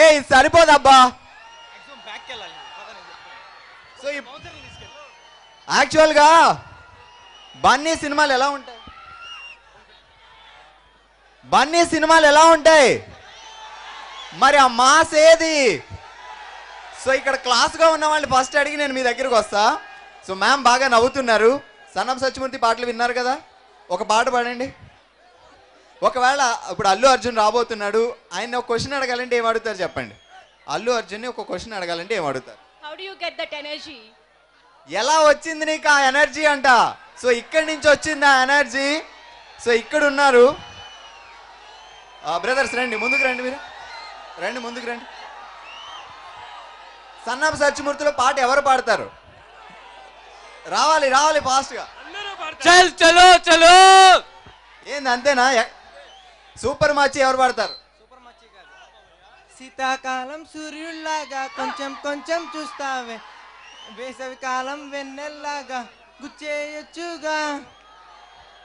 ఏ ఇది సరిపోదబ్బా. సో యాక్చువల్గా బన్నీ సినిమాలు ఎలా ఉంటాయి? బన్నీ సినిమాలు ఎలా ఉంటాయి? మరి ఆ మాస్ ఏది? సో ఇక్కడ క్లాస్గా ఉన్న వాళ్ళు ఫస్ట్ అడిగి నేను మీ దగ్గరికి వస్తా. సో మ్యామ్ బాగా నవ్వుతున్నారు. సన్ ఆఫ్ సత్యమూర్తి పాటలు విన్నారు కదా, ఒక పాట పాడండి. ఒకవేళ ఇప్పుడు అల్లు అర్జున్ రాబోతున్నాడు, ఆయన ఒక క్వశ్చన్ అడగాలంటే ఏం అడుగుతారు చెప్పండి? అల్లు అర్జున్ని ఒక క్వశ్చన్ అడగాలంటే ఏం అడుగుతారు? How do you get that energy? ఎలా వచ్చింది నీకు ఆ ఎనర్జీ అంట. సో ఇక్కడి నుంచి వచ్చింది ఆ ఎనర్జీ. సో ఇక్కడ ఉన్నారు బ్రదర్స్, రండి ముందుకు రండి, మీరు రండి ముందుకు రండి. సన్ ఆఫ్ సత్యమూర్తిలో పాట ఎవరు పాడతారు? రావాలి రావాలి ఫాస్ట్గా. చల్ చలో చలో. ఏంది అంతేనా? సూపర్ మచ్చి ఎవరు పాడతారు? శీతాకాలం సూర్యుల్లాగా కొంచెం కొంచెం చూస్తావే, వేసవి కాలం వెన్నెల్లాగా గుచ్చేయొచ్చుగా.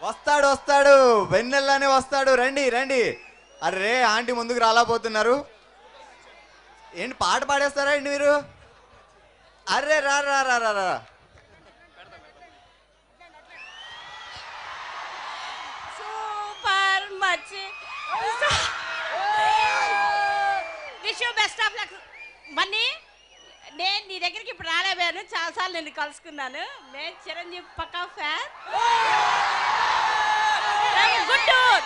వస్తాడు వస్తాడు, వెన్నెల్లానే వస్తాడు. రండి రండి. అరే ఆంటీ ముందుకు రాలేకపోతున్నారు. ఏంటి పాట పాడేస్తారా అండి మీరు? అరే రా రా రా రా రా. Super much. Wish you best of luck. Manni, నేను నీ దగ్గరికి ఇప్పుడు రాలేపోయాను, చాలాసార్లు నేను కలుసుకున్నాను. నేను చిరంజీవి పక్కా fan. Good tour.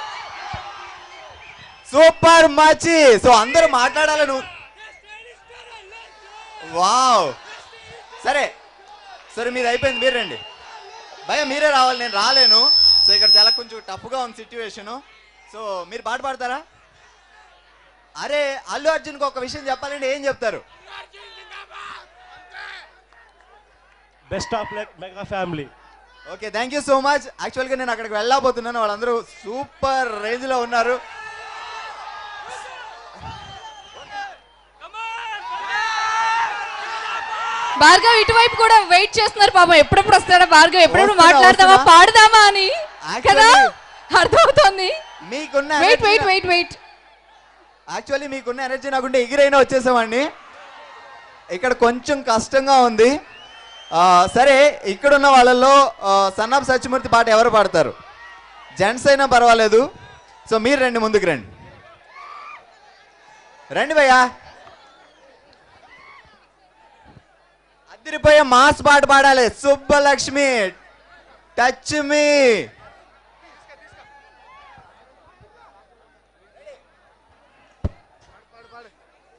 Super much. So అందరూ మాట్లాడాలి నువ్వు. వావ్. సరే సరే మీది అయిపోయింది, మీరు రండి. భయ మీరే రావాలి, నేను రాలేను. సో ఇక్కడ చాలా కొంచెం టఫ్గా ఉంది సిచ్యువేషను. సో మీరు పాట పాడతారా? అరే అల్లు అర్జున్కి ఒక విషయం చెప్పాలంటే ఏం చెప్తారు? Best of luck mega family. Okay, thank you so much. యాక్చువల్గా నేను అక్కడికి వెళ్ళబోతున్నాను, వాళ్ళందరూ సూపర్ రేంజ్లో ఉన్నారు. భార్గవ్ ఇటువైపు కూడా వెయిట్ చేస్తున్నారు పాపం, ఎప్పుడెప్పుడు వస్తాడా భార్గవ్, ఎప్పుడెప్పుడు మాట్లాడదామా పాడదామా అని కదా, అర్థమవుతోంది. మీకున్న wait wait wait wait actually మీకున్న ఎనర్జీ నాకుంటే ఎగిరైనా వచ్చేసామండి. ఇక్కడ కొంచెం కష్టంగా ఉంది. సరే ఇక్కడున్న వాళ్ళల్లో సన్ ఆఫ్ సత్యమూర్తి పాట ఎవరు పాడతారు? జెంట్స్ అయినా పర్వాలేదు. సో మీరు రండి, ముందుకు రండి. రండి భయ్యా. అదిరిపోయే మాస్ పాట పాడాలి. Subbalakshmi touch me.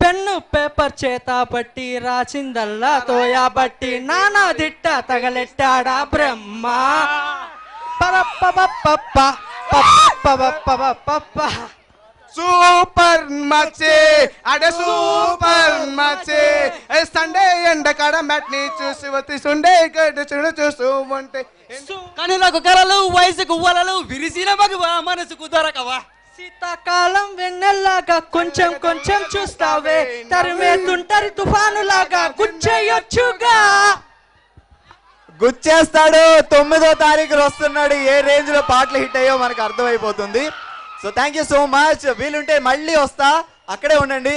Pen paper చేత పట్టి రాసిందల్లా తోయా బట్టి నానా దిట్ట తగలెట్టాడా బ్రహ్మ. పరప్ప సూపర్ మచే అడే సూపర్ మచే. సండే ఎండ కాడ మ్యాట్ని చూసి వచ్చి సుండే చూస్తూ ఉంటే కనులకు కలలు వయసుకు వలలు విరిసిన మగువా మనసుకు దొరకవా. శీతాకాలం వెన్నెల్లాగా కొంచెం కొంచెం చూస్తావే, తరిమేతుంటరి తుఫానులాగా గుచ్చేయొచ్చుగా. గుచ్చేస్తాడు. 9వ తారీఖు వస్తున్నాడు. ఏ రేంజ్ లో పాటలు హిట్ అయ్యో మనకు అర్థమైపోతుంది. So thank you so much. వీలుంటే మళ్ళీ వస్తా, అక్కడే ఉండండి.